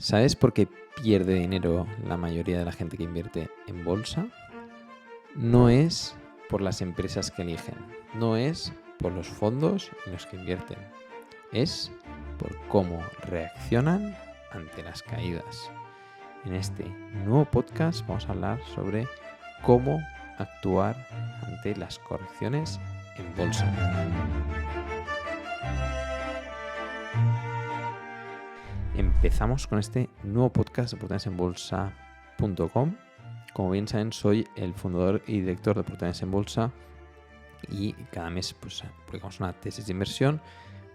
¿Sabes por qué pierde dinero la mayoría de la gente que invierte en bolsa? No es por las empresas que eligen, no es por los fondos en los que invierten, es por cómo reaccionan ante las caídas. En este nuevo podcast vamos a hablar sobre cómo actuar ante las correcciones en bolsa. Empezamos con este nuevo podcast de oportunidadesenbolsa.com. Como bien saben, soy el fundador y director de Oportunidades en Bolsa y cada mes publicamos una tesis de inversión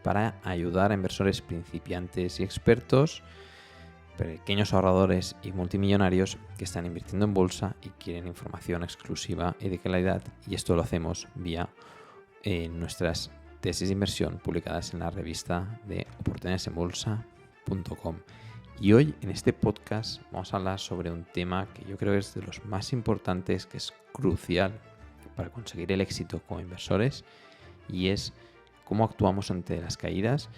para ayudar a inversores principiantes y expertos, pequeños ahorradores y multimillonarios que están invirtiendo en bolsa y quieren información exclusiva y de calidad, y esto lo hacemos vía nuestras tesis de inversión publicadas en la revista de oportunidadesenbolsa.com. Y hoy en este podcast vamos a hablar sobre un tema que yo creo que es de los más importantes, que es crucial para conseguir el éxito como inversores, y es cómo actuamos ante las caídas.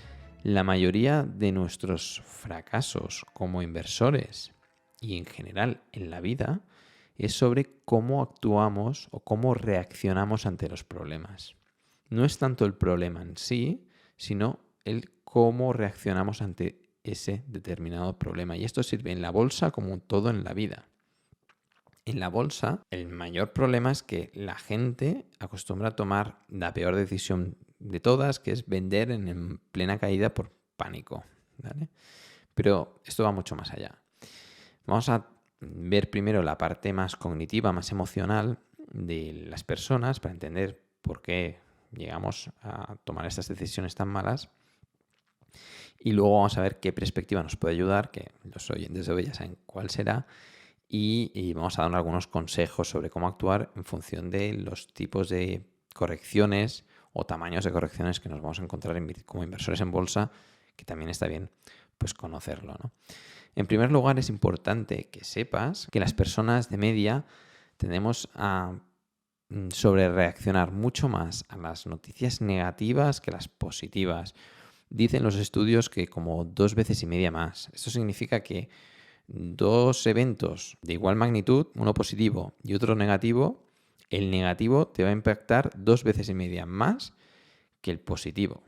La mayoría de nuestros fracasos como inversores y en general en la vida es sobre cómo actuamos o cómo reaccionamos ante los problemas. No es tanto el problema en sí, sino el cómo reaccionamos ante ese determinado problema. Y esto sirve en la bolsa como todo en la vida. En la bolsa, el mayor problema es que la gente acostumbra a tomar la peor decisión de todas, que es vender en plena caída por pánico, ¿vale? Pero esto va mucho más allá. Vamos a ver primero la parte más cognitiva, más emocional de las personas para entender por qué llegamos a tomar estas decisiones tan malas. Y luego vamos a ver qué perspectiva nos puede ayudar, que los oyentes de hoy ya saben cuál será, y vamos a dar algunos consejos sobre cómo actuar en función de los tipos de correcciones o tamaños de correcciones que nos vamos a encontrar como inversores en bolsa, que también está bien pues conocerlo, ¿no? En primer lugar, es importante que sepas que las personas de media tendemos a sobrereaccionar mucho más a las noticias negativas que las positivas. Dicen los estudios que como 2 veces y media más. Esto significa que 2 eventos de igual magnitud, uno positivo y otro negativo, el negativo te va a impactar 2 veces y media más que el positivo,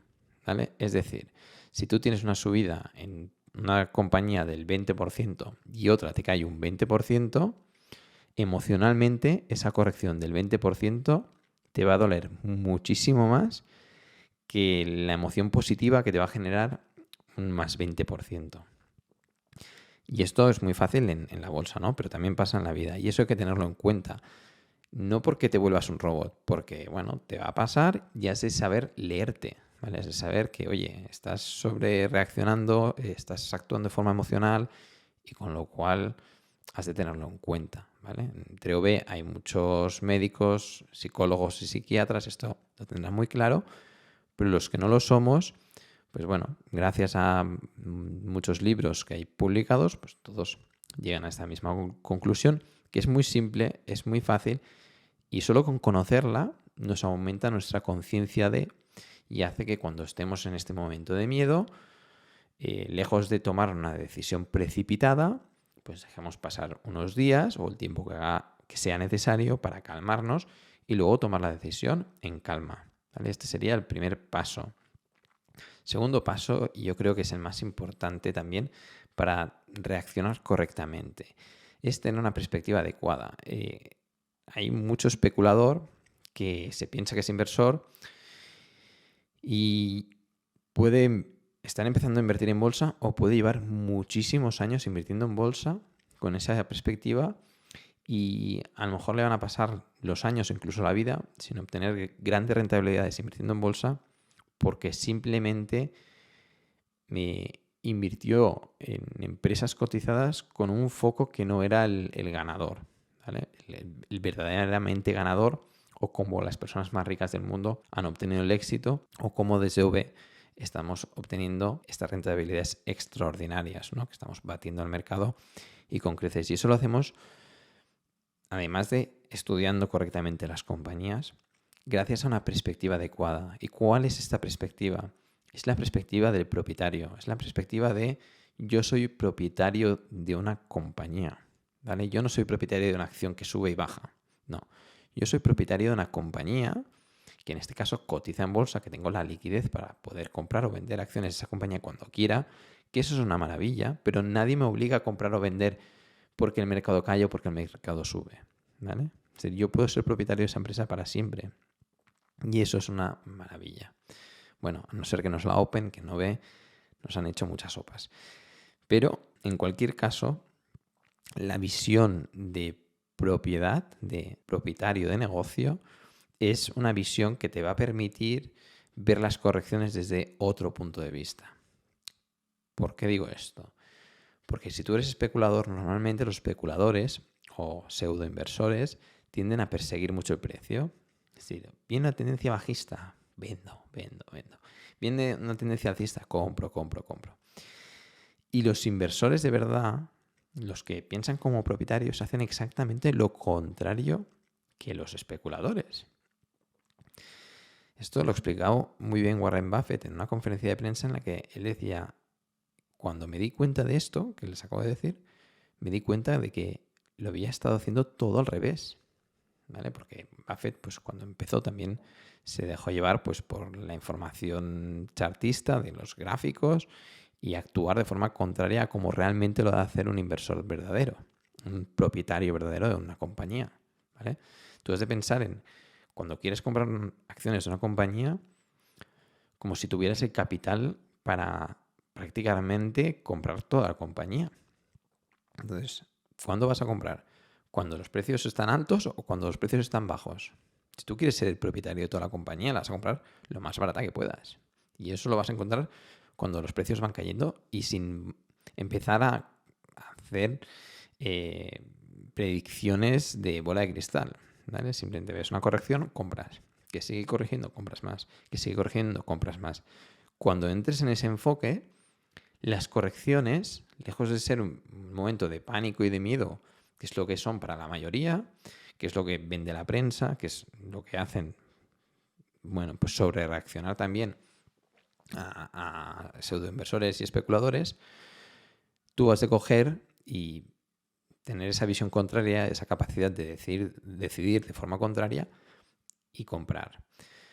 ¿vale? Es decir, si tú tienes una subida en una compañía del 20% y otra te cae un 20%, emocionalmente esa corrección del 20% te va a doler muchísimo más que la emoción positiva que te va a generar un más 20%. Y esto es muy fácil en la bolsa, ¿no? Pero también pasa en la vida. Y eso hay que tenerlo en cuenta. No porque te vuelvas un robot, porque, bueno, te va a pasar y has de saber leerte, ¿vale? Has de saber que, oye, estás sobre reaccionando, estás actuando de forma emocional, y con lo cual has de tenerlo en cuenta, ¿vale? En TREOB hay muchos médicos, psicólogos y psiquiatras, esto lo tendrán muy claro, pero los que no lo somos, pues bueno, gracias a muchos libros que hay publicados, pues todos llegan a esta misma conclusión, que es muy simple, es muy fácil, y solo con conocerla nos aumenta nuestra conciencia y hace que cuando estemos en este momento de miedo, lejos de tomar una decisión precipitada, pues dejemos pasar unos días o el tiempo que sea necesario para calmarnos y luego tomar la decisión en calma, ¿vale? Este sería el primer paso. Segundo paso, y yo creo que es el más importante también para reaccionar correctamente, es tener una perspectiva adecuada. Hay mucho especulador que se piensa que es inversor y puede estar empezando a invertir en bolsa o puede llevar muchísimos años invirtiendo en bolsa con esa perspectiva, y a lo mejor le van a pasar los años, incluso la vida, sin obtener grandes rentabilidades invirtiendo en bolsa, porque simplemente me invirtió en empresas cotizadas con un foco que no era el ganador, ¿vale? El verdaderamente ganador, o como las personas más ricas del mundo han obtenido el éxito, o como desde V estamos obteniendo estas rentabilidades extraordinarias, ¿no? Que estamos batiendo al mercado y con creces. Y eso lo hacemos además de estudiando correctamente las compañías, gracias a una perspectiva adecuada. ¿Y cuál es esta perspectiva? Es la perspectiva del propietario, es la perspectiva de yo soy propietario de una compañía, ¿vale? Yo no soy propietario de una acción que sube y baja, no. Yo soy propietario de una compañía que en este caso cotiza en bolsa, que tengo la liquidez para poder comprar o vender acciones de esa compañía cuando quiera, que eso es una maravilla, pero nadie me obliga a comprar o vender porque el mercado cae o porque el mercado sube, ¿vale? Es decir, yo puedo ser propietario de esa empresa para siempre y eso es una maravilla. Bueno, a no ser que nos la Open, que no ve, nos han hecho muchas sopas. Pero en cualquier caso, la visión de propiedad, de propietario de negocio, es una visión que te va a permitir ver las correcciones desde otro punto de vista. ¿Por qué digo esto? Porque si tú eres especulador, normalmente los especuladores o pseudoinversores tienden a perseguir mucho el precio. Es decir, viene una tendencia bajista, vendo. Viene una tendencia alcista, compro. Y los inversores de verdad, los que piensan como propietarios, hacen exactamente lo contrario que los especuladores. Esto lo ha explicado muy bien Warren Buffett en una conferencia de prensa en la que él decía, cuando me di cuenta de esto, que les acabo de decir, me di cuenta de que lo había estado haciendo todo al revés, ¿vale? Porque Buffett, pues cuando empezó también se dejó llevar pues por la información chartista de los gráficos y actuar de forma contraria a como realmente lo debe hacer un inversor verdadero, un propietario verdadero de una compañía, ¿vale? Tú has de pensar en cuando quieres comprar acciones de una compañía como si tuvieras el capital para prácticamente comprar toda la compañía. Entonces, ¿cuándo vas a comprar? ¿Cuando los precios están altos o cuando los precios están bajos? Si tú quieres ser el propietario de toda la compañía, la vas a comprar lo más barata que puedas. Y eso lo vas a encontrar cuando los precios van cayendo y sin empezar a hacer predicciones de bola de cristal, ¿vale? Simplemente ves una corrección, compras. Que sigue corrigiendo, compras más. Que sigue corrigiendo, compras más. Cuando entres en ese enfoque, las correcciones, lejos de ser un momento de pánico y de miedo, que es lo que son para la mayoría, que es lo que vende la prensa, que es lo que hacen, bueno, pues sobre reaccionar también a pseudoinversores y especuladores, tú has de coger y tener esa visión contraria, esa capacidad de decidir de forma contraria y comprar.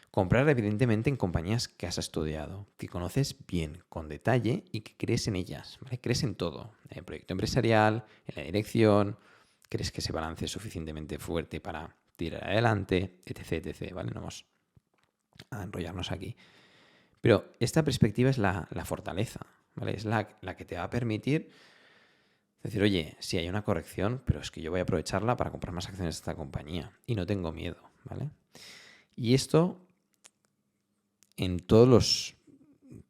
Comprar, evidentemente, en compañías que has estudiado, que conoces bien, con detalle y que crees en ellas, ¿vale? Crees en todo, en el proyecto empresarial, en la dirección, crees que ese balance es suficientemente fuerte para tirar adelante, etc. ¿Vale? No vamos a enrollarnos aquí. Pero esta perspectiva es la fortaleza, ¿vale? Es la que te va a permitir decir, oye, sí hay una corrección, pero es que yo voy a aprovecharla para comprar más acciones de esta compañía y no tengo miedo, ¿vale? Y esto en todos los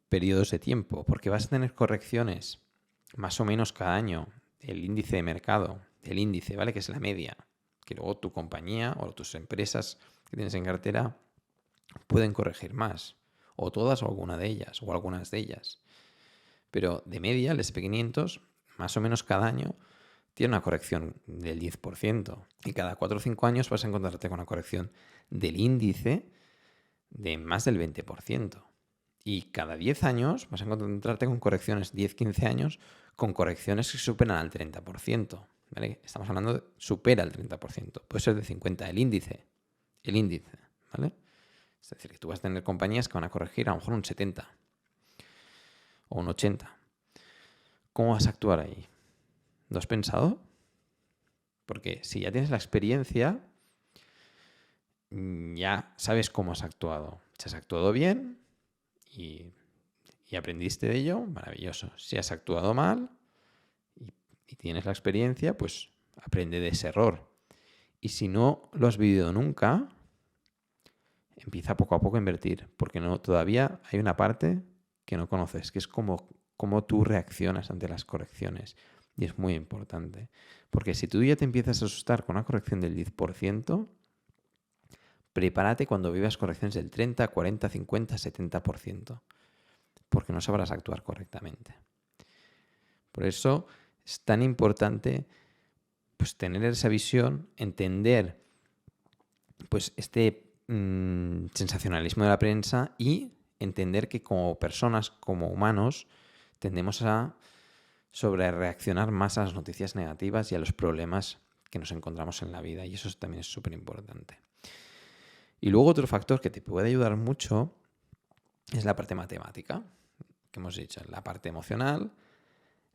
periodos de tiempo, porque vas a tener correcciones más o menos cada año. El índice de mercado, el índice, ¿vale? Que es la media, que luego tu compañía o tus empresas que tienes en cartera pueden corregir más, o todas o alguna de ellas, o algunas de ellas. Pero de media, el SP500, más o menos cada año, tiene una corrección del 10%. Y cada 4 o 5 años vas a encontrarte con una corrección del índice de más del 20%. Y cada 10 años vas a encontrarte con correcciones, 10-15 años, con correcciones que superan al 30%. ¿Vale? Estamos hablando de supera el 30%. Puede ser de 50, el índice. ¿Vale? Es decir, que tú vas a tener compañías que van a corregir a lo mejor un 70 o un 80. ¿Cómo vas a actuar ahí? ¿Lo has pensado? Porque si ya tienes la experiencia, ya sabes cómo has actuado. Si has actuado bien y aprendiste de ello, maravilloso. Si has actuado mal y tienes la experiencia, pues aprende de ese error. Y si no lo has vivido nunca, empieza poco a poco a invertir, porque todavía hay una parte que no conoces, que es cómo tú reaccionas ante las correcciones. Y es muy importante. Porque si tú ya te empiezas a asustar con una corrección del 10%, prepárate cuando vivas correcciones del 30, 40, 50, 70%. Porque no sabrás actuar correctamente. Por eso es tan importante pues, tener esa visión, entender pues, este sensacionalismo de la prensa y entender que como personas, como humanos, tendemos a sobre reaccionar más a las noticias negativas y a los problemas que nos encontramos en la vida, y eso también es súper importante. Y luego otro factor que te puede ayudar mucho es la parte matemática, que hemos dicho, la parte emocional,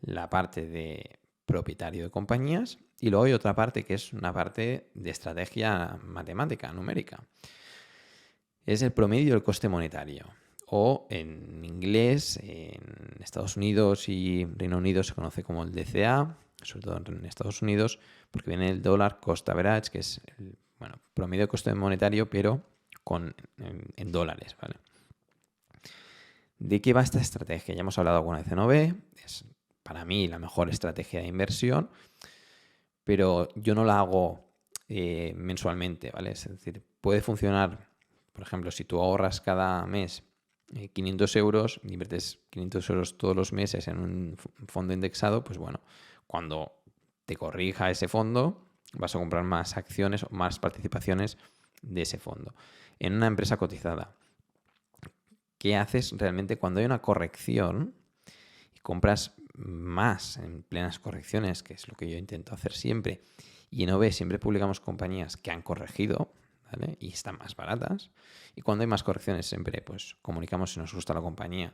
la parte de propietario de compañías, y luego hay otra parte que es una parte de estrategia matemática, numérica. Es el promedio del coste monetario, o en inglés, en Estados Unidos y Reino Unido se conoce como el DCA, sobre todo en Estados Unidos, porque viene el dólar cost average, que es el promedio de coste monetario, pero en dólares, ¿vale? ¿De qué va esta estrategia? Ya hemos hablado alguna vez en OB, es para mí la mejor estrategia de inversión, pero yo no la hago mensualmente, ¿vale? Es decir, puede funcionar, por ejemplo, si tú ahorras cada mes 500 euros, inviertes 500 euros todos los meses en un fondo indexado, pues bueno, cuando te corrija ese fondo, vas a comprar más acciones o más participaciones de ese fondo. En una empresa cotizada, ¿qué haces realmente cuando hay una corrección y compras más en plenas correcciones, que es lo que yo intento hacer siempre? Y en OB siempre publicamos compañías que han corregido, ¿vale? Y están más baratas. Y cuando hay más correcciones siempre pues comunicamos si nos gusta la compañía,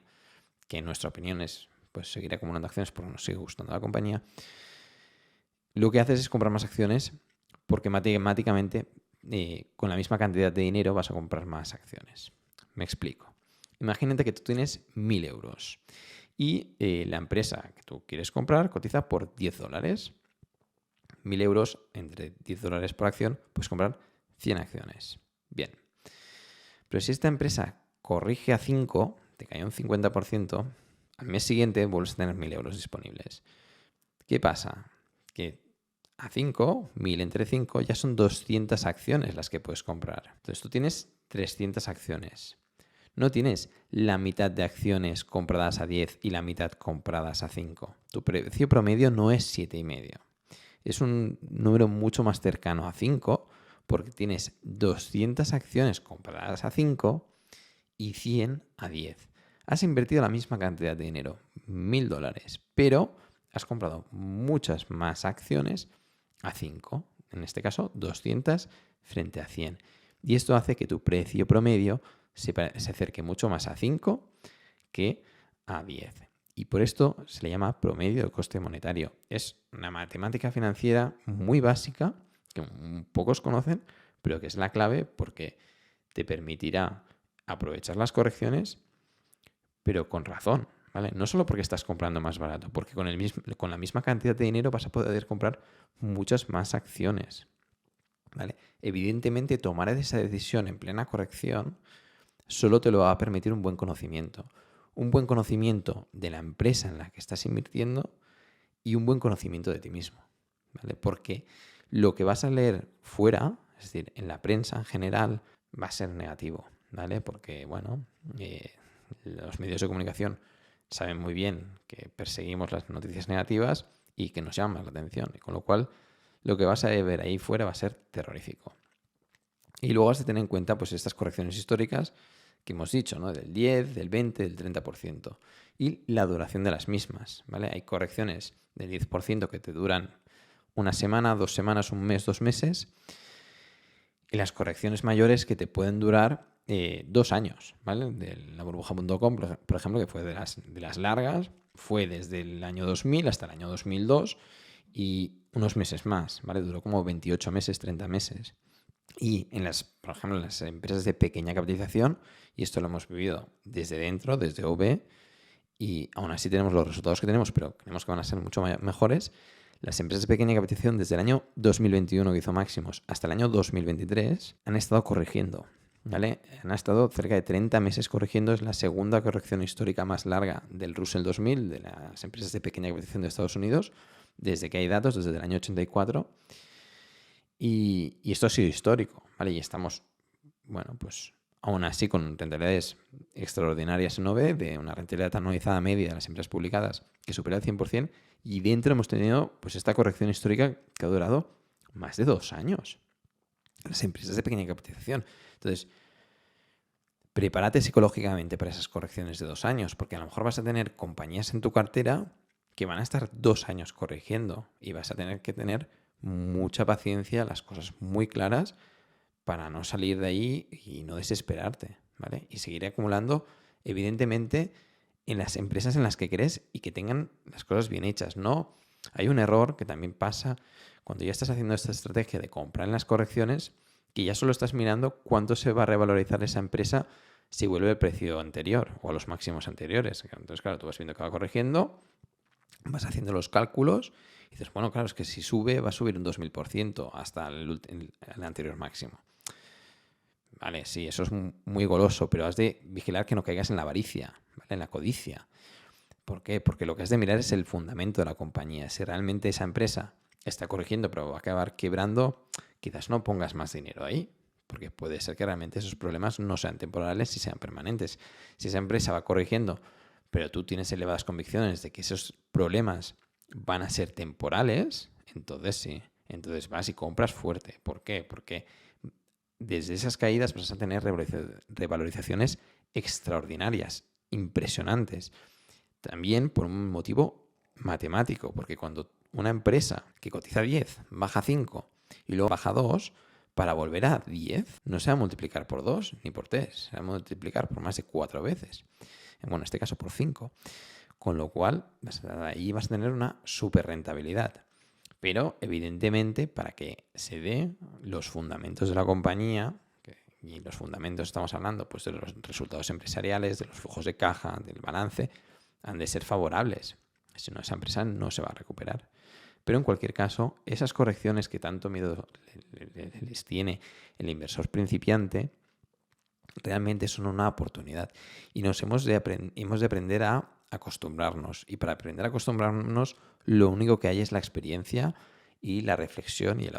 que en nuestra opinión es pues seguir acumulando acciones porque nos sigue gustando la compañía. Lo que haces es comprar más acciones porque matemáticamente con la misma cantidad de dinero vas a comprar más acciones. Me explico. Imagínate que tú tienes 1.000 euros y la empresa que tú quieres comprar cotiza por 10 dólares. 1.000 euros entre 10 dólares por acción, puedes comprar 100 acciones. Bien. Pero si esta empresa corrige a 5, te cae un 50%, al mes siguiente vuelves a tener 1.000 euros disponibles. ¿Qué pasa? Que a 5, 1.000 entre 5, ya son 200 acciones las que puedes comprar. Entonces tú tienes 300 acciones. No tienes la mitad de acciones compradas a 10 y la mitad compradas a 5. Tu precio promedio no es 7,5. Es un número mucho más cercano a 5 porque tienes 200 acciones compradas a 5 y 100 a 10. Has invertido la misma cantidad de dinero, 1.000 dólares, pero has comprado muchas más acciones a 5. En este caso, 200 frente a 100. Y esto hace que tu precio promedio se acerque mucho más a 5 que a 10. Y por esto se le llama promedio de coste monetario. Es una matemática financiera muy básica que pocos conocen, pero que es la clave porque te permitirá aprovechar las correcciones, pero con razón, ¿vale? No solo porque estás comprando más barato, porque con la misma cantidad de dinero vas a poder comprar muchas más acciones, ¿vale? Evidentemente, tomar esa decisión en plena corrección solo te lo va a permitir un buen conocimiento. Un buen conocimiento de la empresa en la que estás invirtiendo y un buen conocimiento de ti mismo, ¿vale? Porque lo que vas a leer fuera, es decir, en la prensa en general, va a ser negativo, ¿vale? Porque, bueno, los medios de comunicación saben muy bien que perseguimos las noticias negativas y que nos llaman la atención. Y con lo cual, lo que vas a ver ahí fuera va a ser terrorífico. Y luego has de tener en cuenta pues estas correcciones históricas que hemos dicho, ¿no? Del 10, del 20, del 30%. Y la duración de las mismas, ¿vale? Hay correcciones del 10% que te duran una semana, 2 semanas, un mes, 2 meses. Y las correcciones mayores que te pueden durar 2 años, ¿vale? De la burbuja.com, por ejemplo, que fue de las largas, fue desde el año 2000 hasta el año 2002 y unos meses más, ¿vale? Duró como 28 meses, 30 meses. Y por ejemplo, en las empresas de pequeña capitalización, y esto lo hemos vivido desde dentro, desde OB, y aún así tenemos los resultados que tenemos, pero creemos que van a ser mucho mejores. Las empresas de pequeña capitalización desde el año 2021, que hizo máximos, hasta el año 2023, han estado corrigiendo, ¿vale? Han estado cerca de 30 meses corrigiendo. Es la segunda corrección histórica más larga del Russell 2000, de las empresas de pequeña capitalización de Estados Unidos, desde que hay datos, desde el año 84. Y esto ha sido histórico, ¿vale? Y estamos, bueno, pues aún así con rentabilidades extraordinarias en OB, de una rentabilidad anualizada media de las empresas publicadas que supera el 100%, y dentro hemos tenido pues esta corrección histórica que ha durado más de 2 años. Las empresas de pequeña capitalización. Entonces, prepárate psicológicamente para esas correcciones de 2 años, porque a lo mejor vas a tener compañías en tu cartera que van a estar 2 años corrigiendo y vas a tener que tener mucha paciencia, las cosas muy claras para no salir de ahí y no desesperarte, ¿vale? Y seguir acumulando, evidentemente, en las empresas en las que crees y que tengan las cosas bien hechas. No, hay un error que también pasa cuando ya estás haciendo esta estrategia de comprar en las correcciones, que ya solo estás mirando cuánto se va a revalorizar esa empresa si vuelve al precio anterior o a los máximos anteriores. Entonces, claro, tú vas viendo que va corrigiendo, vas haciendo los cálculos y dices, bueno, claro, es que si sube, va a subir un 2000% hasta el anterior máximo. Vale, sí, eso es muy goloso, pero has de vigilar que no caigas en la avaricia, ¿vale? En la codicia. ¿Por qué? Porque lo que has de mirar es el fundamento de la compañía. Si realmente esa empresa está corrigiendo pero va a acabar quebrando, quizás no pongas más dinero ahí, porque puede ser que realmente esos problemas no sean temporales y sean permanentes. Si esa empresa va corrigiendo, pero tú tienes elevadas convicciones de que esos problemas van a ser temporales, entonces sí. Entonces vas y compras fuerte. ¿Por qué? Porque desde esas caídas vas a tener revalorizaciones extraordinarias, impresionantes. También por un motivo matemático, porque cuando una empresa que cotiza 10 baja 5 y luego baja 2, para volver a 10 no se va a multiplicar por 2 ni por 3, se va a multiplicar por más de 4 veces. Bueno, en este caso por 5. Con lo cual, ahí vas a tener una super rentabilidad. Pero, evidentemente, para que se dé los fundamentos de la compañía, y los fundamentos estamos hablando pues, de los resultados empresariales, de los flujos de caja, del balance, han de ser favorables. Si no, esa empresa no se va a recuperar. Pero en cualquier caso, esas correcciones que tanto miedo les tiene el inversor principiante, realmente son una oportunidad. Y hemos de aprender a acostumbrarnos. Y para aprender a acostumbrarnos, lo único que hay es la experiencia y la reflexión y el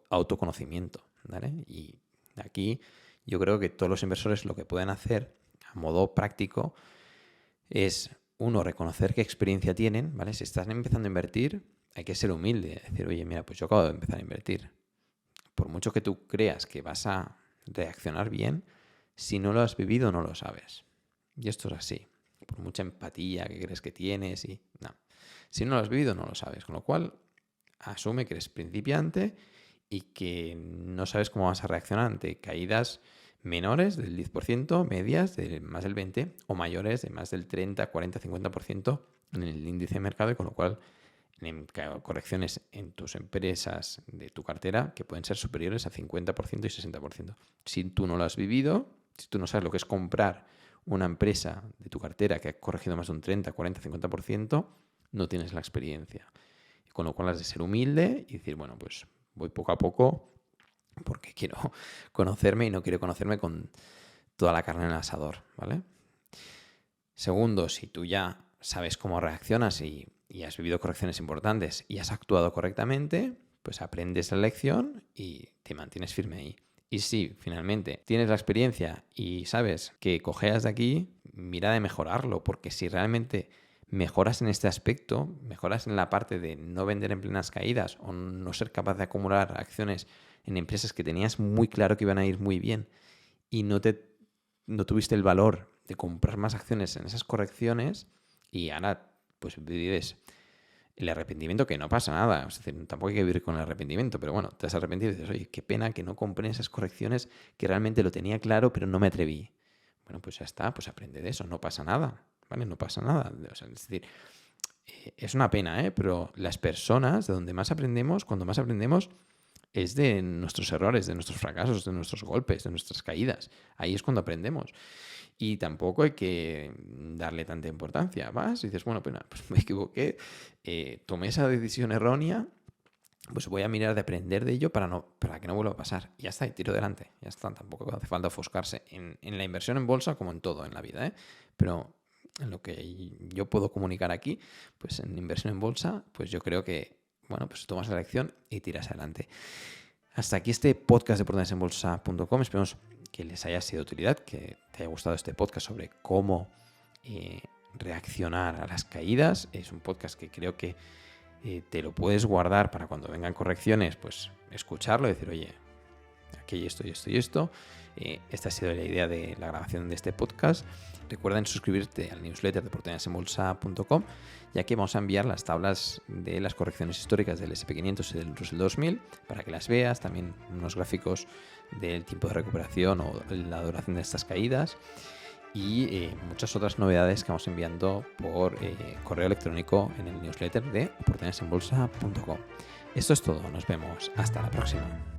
autoconocimiento, ¿vale? Y aquí yo creo que todos los inversores lo que pueden hacer a modo práctico es, uno, reconocer qué experiencia tienen, ¿vale? Si estás empezando a invertir, hay que ser humilde, decir, oye, mira, pues yo acabo de empezar a invertir. Por mucho que tú creas que vas a reaccionar bien, si no lo has vivido, no lo sabes. Y esto es así. Por mucha empatía que crees que tienes y no. Si no lo has vivido, no lo sabes. Con lo cual, asume que eres principiante y que no sabes cómo vas a reaccionar ante caídas menores del 10%, medias de más del 20% o mayores de más del 30, 40, 50% en el índice de mercado, y con lo cual en correcciones en tus empresas de tu cartera que pueden ser superiores a 50% y 60%. Si tú no lo has vivido, si tú no sabes lo que es comprar una empresa de tu cartera que ha corregido más de un 30, 40, 50%, no tienes la experiencia. Con lo cual has de ser humilde y decir, bueno, pues voy poco a poco porque quiero conocerme y no quiero conocerme con toda la carne en el asador, ¿vale? Segundo, si tú ya sabes cómo reaccionas y has vivido correcciones importantes y has actuado correctamente, pues aprendes la lección y te mantienes firme ahí. Y si finalmente tienes la experiencia y sabes que cojeas de aquí, mira de mejorarlo, porque si realmente mejoras en este aspecto, mejoras en la parte de no vender en plenas caídas o no ser capaz de acumular acciones en empresas que tenías muy claro que iban a ir muy bien y no tuviste el valor de comprar más acciones en esas correcciones y ahora pues vives el arrepentimiento, que no pasa nada, es decir, tampoco hay que vivir con el arrepentimiento, pero bueno, te has arrepentido y dices, oye, qué pena que no compré esas correcciones que realmente lo tenía claro, pero no me atreví. Bueno, pues ya está, pues aprende de eso, no pasa nada, ¿vale? No pasa nada. O sea, es decir, es una pena, pero las personas de donde más aprendemos, cuando más aprendemos, es de nuestros errores, de nuestros fracasos, de nuestros golpes, de nuestras caídas. Ahí es cuando aprendemos. Y tampoco hay que darle tanta importancia. Vas y dices, bueno, pues me equivoqué, tomé esa decisión errónea, pues voy a mirar de aprender de ello para que no vuelva a pasar. Y ya está, y tiro adelante. Ya está, tampoco hace falta ofuscarse en la inversión en bolsa como en todo en la vida, Pero en lo que yo puedo comunicar aquí, pues en inversión en bolsa, pues yo creo que, bueno, pues tomas la lección y tiras adelante. Hasta aquí este podcast de oportunidadesenbolsa.com. Esperemos que les haya sido de utilidad, que te haya gustado este podcast sobre cómo reaccionar a las caídas. Es un podcast que creo que te lo puedes guardar para cuando vengan correcciones, pues escucharlo y decir, oye, aquí hay esto y esto y esto. Esta ha sido la idea de la grabación de este podcast. Recuerden suscribirte al newsletter de oportunidadesenbolsa.com, ya que vamos a enviar las tablas de las correcciones históricas del SP500 y del Russell 2000 para que las veas, también unos gráficos del tiempo de recuperación o la duración de estas caídas y muchas otras novedades que vamos enviando por correo electrónico en el newsletter de oportunidadesenbolsa.com. Esto es todo, nos vemos hasta la próxima.